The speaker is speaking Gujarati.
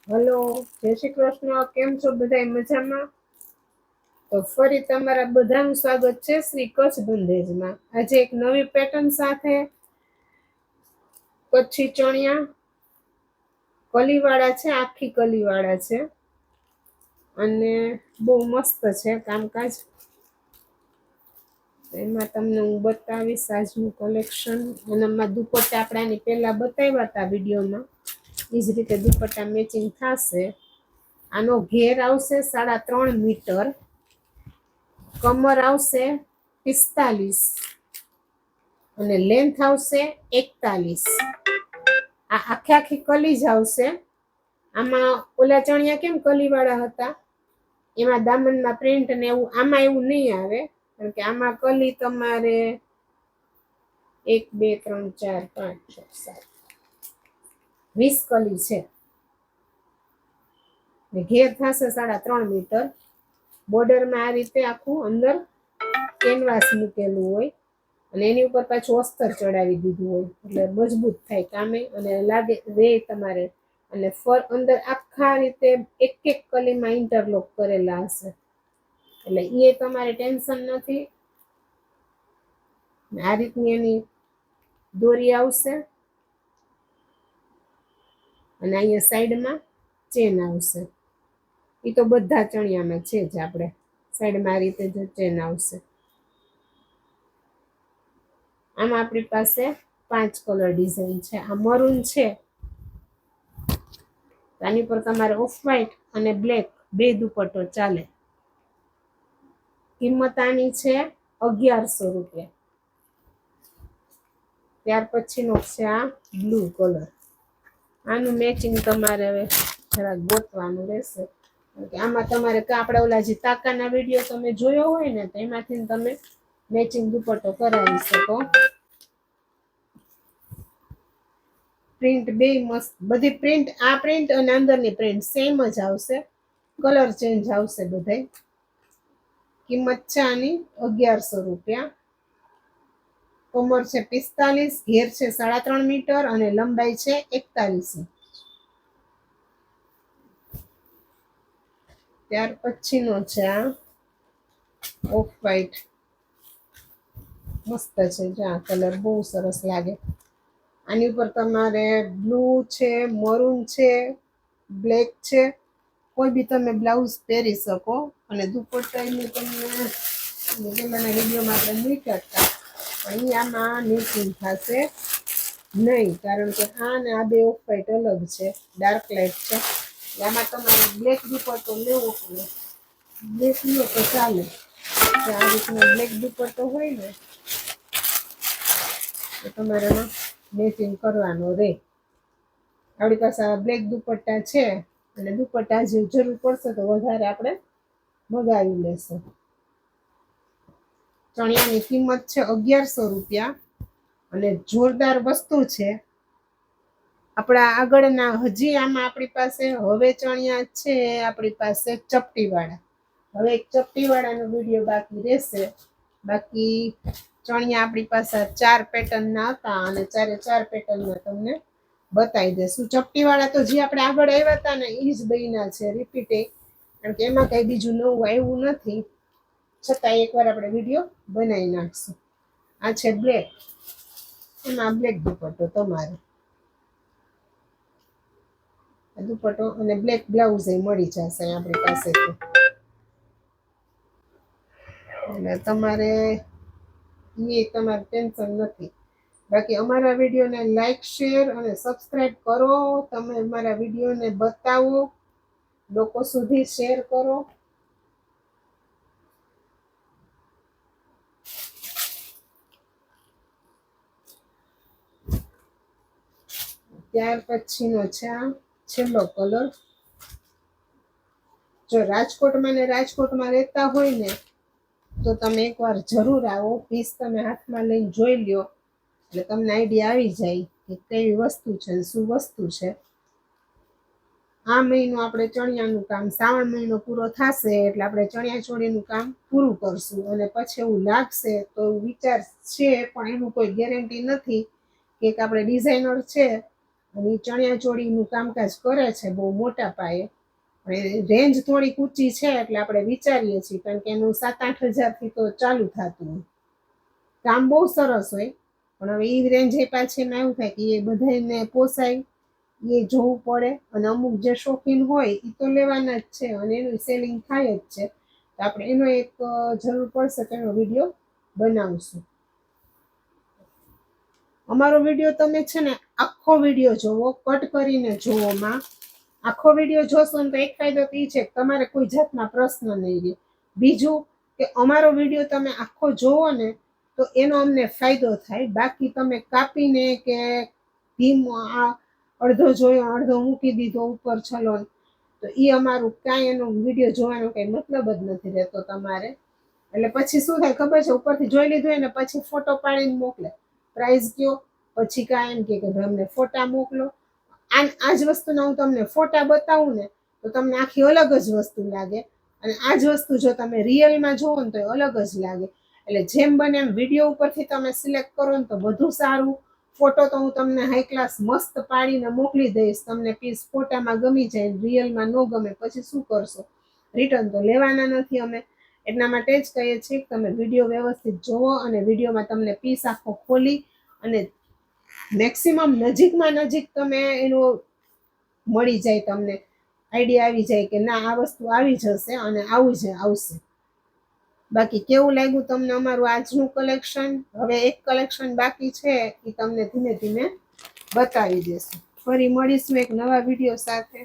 હલો, જય શ્રી કૃષ્ણ. કેમ છો બધા? મજામાં? તો ફરી તમારા બધાનું સ્વાગત છે શ્રી કચ્છ બંધેજમાં. આજે એક નવી પેટર્ન સાથે કચ્છી ચણિયા કલીવાળા છે, આખી કલીવાળા છે અને બહુ મસ્ત છે કામકાજ. એમાં તમને હું બતાવીશ આજનું કલેક્શન. અને એમાં દુપટ્ટા આપણે આની પહેલા બતાવ્યા હતા વિડીયોમાં, એ જ રીતે દુપટ્ટા મેચિંગ થશે. આનો ઘેર આવશે 3.5 મીટર, કમર આવશે 45 અને લેન્થ આવશે 41. આ આખી કલી જ આવશે. આમાં ઓલા ચણિયા કેમ કલીવાળા હતા એમાં દામનમાં પ્રિન્ટ ને એવું, આમાં એવું નહીં આવે. કારણ કે આમાં કલી તમારે 1 2 3 4 5 6 7 20 કલી છે. ઘેર થશે 3.5 મીટર. બોર્ડરમાં આ રીતે આખું અંદર કેનવાસ મૂકેલું હોય અને એની ઉપર પાછું અસ્તર ચડાવી દીધું હોય, એટલે મજબૂત થાય કામે અને લાગે રે તમારે. અને ફર અંદર આખા રીતે એક એક કલીમાં ઇન્ટરલોક કરેલા હશે, એટલે એ તમારે ટેન્શન નથી. આ રીતની એની દોરી આવશે અને અહીંયા સાઈડમાં ચેન આવશે. એ તો બધા ચણિયામાં છે જ. આપણે સાઈડમાં આ રીતે જો ચેન આવશે. આમાં આપણી પાસે 5 કલર ડિઝાઇન છે. આ મરૂન છે, આની પર તમારે ઓફ વ્હાઈટ અને બ્લેક બે દુપટ્ટો ચાલે. કિંમત આની છે 1100 રૂપિયા. ત્યાર પછીનો છે આ બ્લુ કલર. આનું મેચિંગ તમારે હવે જરાક ગોતવાનું રહેશે, કારણ કે આમાં તમારે આપણે ઓલા જે તાકાના વિડીયો તમે જોયો હોય ને, તો એમાંથી તમે મેચિંગ દુપટ્ટો કરાવી શકો. પ્રિન્ટ બે મસ્ત, બધી પ્રિન્ટ, આ પ્રિન્ટ અને અંદરની પ્રિન્ટ સેમ જ આવશે, કલર ચેન્જ આવશે બધાય. કિંમત છે આની 1100 રૂપિયા. કમર છે 45, ઘેર છે 3.5 મીટર અને લંબાઈ છે 41. ત્યાર પછીનો છે આ ઓફ વ્હાઈટ. મસ્ત છે, જો આ કલર બહુ સરસ લાગે. આની ઉપર તમારે બ્લુ છે, મરૂન છે, બ્લેક છે, કોઈ બી તમે બ્લાઉઝ પહેરી શકો. અને દુપટ્ટાની તમને પહેલાના વિડીયોમાં આપણે મૂક્યા હતા, પણ એ આમાં મેચિંગ થશે નહીં, કારણ કે આ ને આ બે ઓફ વ્હાઈટ અલગ છે, ડાર્ક લાઇટ છે. આમાં તમારે બ્લેક દુપટ્ટો લેવો પડે. બ્લેક લો તો ચાલે. આ રીતનો બ્લેક દુપટ્ટો હોય ને તો તમારે એમાં મેચિંગ કરવાનું રહે. આપણી પાસે આ બ્લેક દુપટ્ટા છે અને દુપટ્ટા જે જરૂર પડશે તો વધારે આપણે મગાવી લેશું. ચણિયાની કિંમત છે 1100 રૂપિયા અને જોરદાર વસ્તુ છે. આપણા આગળના હજી આમાં આપણી પાસે હવે ચણિયા છે આપણી પાસે ચપટીવાળા. હવે એક ચપટીવાળાનો વિડીયો બાકી રહેશે. બાકી ચણિયા આપણી પાસે 4 પેટર્નના હતા અને 4 પેટર્નમાં તમને બતાવી દેશું. ચપટીવાળા તો જે આપણે આગળ આવ્યા હતા ને એ જ બન્યા છે રિપીટે, કારણ કે એમાં કંઈ બીજું નવું આવ્યું નથી. છતાં એકવાર આપણે વિડીયો બનાવી નાખશું. આ છે બ્લેક, એમાં બ્લેક દુપટ્ટો તમારે દુપટ્ટો અને બ્લેક બ્લાઉઝ એ મળી જશે આપણી પાસેથી. એટલે તમારે ટેન્શન નથી. બાકી અમારા વિડીયોને લાઈક, શેર અને સબસ્ક્રાઈબ કરો. તમે અમારા વિડીયોને બતાવો, લોકો સુધી શેર કરો. ત્યાર પછીનો છે આ છેલ્લો કલર. જો રાજકોટમાં રહેતા હોય ને તો તમે એકવાર જરૂર આવો. પીસ તમે હાથમાં લઈને જોઈ લ્યો એટલે તમને આઈડિયા આવી જાય કે કેવી વસ્તુ છે, શું વસ્તુ છે. આ મહિનો આપણે ચણિયાનું કામ, શ્રાવણ મહિનો પૂરો થશે એટલે આપણે ચણિયા ચોળીનું કામ પૂરું કરશું. અને પછી એવું લાગશે તો વિચાર છે, પણ એનું કોઈ ગેરંટી નથી કે આપણે ડિઝાઇનર છે અને ચણિયા ચોળીનું કામકાજ કરે છે બહુ મોટા પાયે. રેન્જ થોડીક ઊંચી છે એટલે આપણે વિચારીએ છીએ, કારણ કે એનું 7-8 હજારથી તો ચાલુ થતું હોય. કામ બહુ સરસ હોય, પણ હવે એ રેન્જ એ પાછી એમાં એવું થાય કે એ બધાને પોસાય એ જોવું પડે, અને અમુક જે શોખીન હોય એ તો લેવાના જ છે અને એનું સેલિંગ થાય જ છે. તો આપણે એનો એક જરૂર પડશે કે એનો વિડીયો બનાવશું. અમારો વિડીયો તમે છે ને આખો વિડીયો જોવો, કટ કરીને જોવોમાં. આખો વિડીયો જોશો ને તો એક ફાયદો તો એ છે કે તમારે કોઈ જાતના પ્રશ્ન નહીં રહે. બીજું કે અમારો વિડીયો તમે આખો જોવો ને તો એનો અમને ફાયદો થાય. બાકી તમે કાપીને કે ધીમો આ અડધો જોયો અડધો મૂકી દીધો ઉપર છલો, તો એ અમારું કાંઈ એનો વિડીયો જોવાનો કંઈ મતલબ જ નથી રહેતો તમારે. એટલે પછી શું થાય ખબર છે, ઉપરથી જોઈ લીધું હોય ને પછી ફોટો પાડીને મોકલે, પ્રાઇઝ કયો, પછી કાંઈ એમ કે ભાઈ અમને ફોટા મોકલો. આ જ વસ્તુના હું તમને ફોટા બતાવું ને તો તમને આખી અલગ જ વસ્તુ લાગે, અને આ જ વસ્તુ જો તમે રિયલમાં જોવો ને તો અલગ જ લાગે. એટલે જેમ બને એમ વિડીયો ઉપરથી તમે સિલેક્ટ કરો ને તો વધુ સારું. ફોટો તો હું તમને હાઈ ક્લાસ મસ્ત પાડીને મોકલી દઈશ, તમને પીસ ફોટામાં ગમી જાય, રિયલમાં ન ગમે પછી શું કરશો? રિટર્ન તો લેવાના નથી અમે. એટલા માટે જ કહીએ છીએ કે તમે વિડીયો વ્યવસ્થિત જોવો, અને વિડીયોમાં તમને પીસ આખો ખોલી અને મેક્સિમમ નજીકમાં નજીક તમે એનું મળી જાય, તમને આઈડિયા આવી જાય કે ના આ વસ્તુ આવી જશે અને આવું જ આવશે. બાકી કેવું લાગ્યું તમને અમારું આજનું કલેક્શન? હવે એક કલેક્શન બાકી છે એ તમને ધીમે ધીમે બતાવી દેશું. ફરી મળીશું એક નવા વિડીયો સાથે.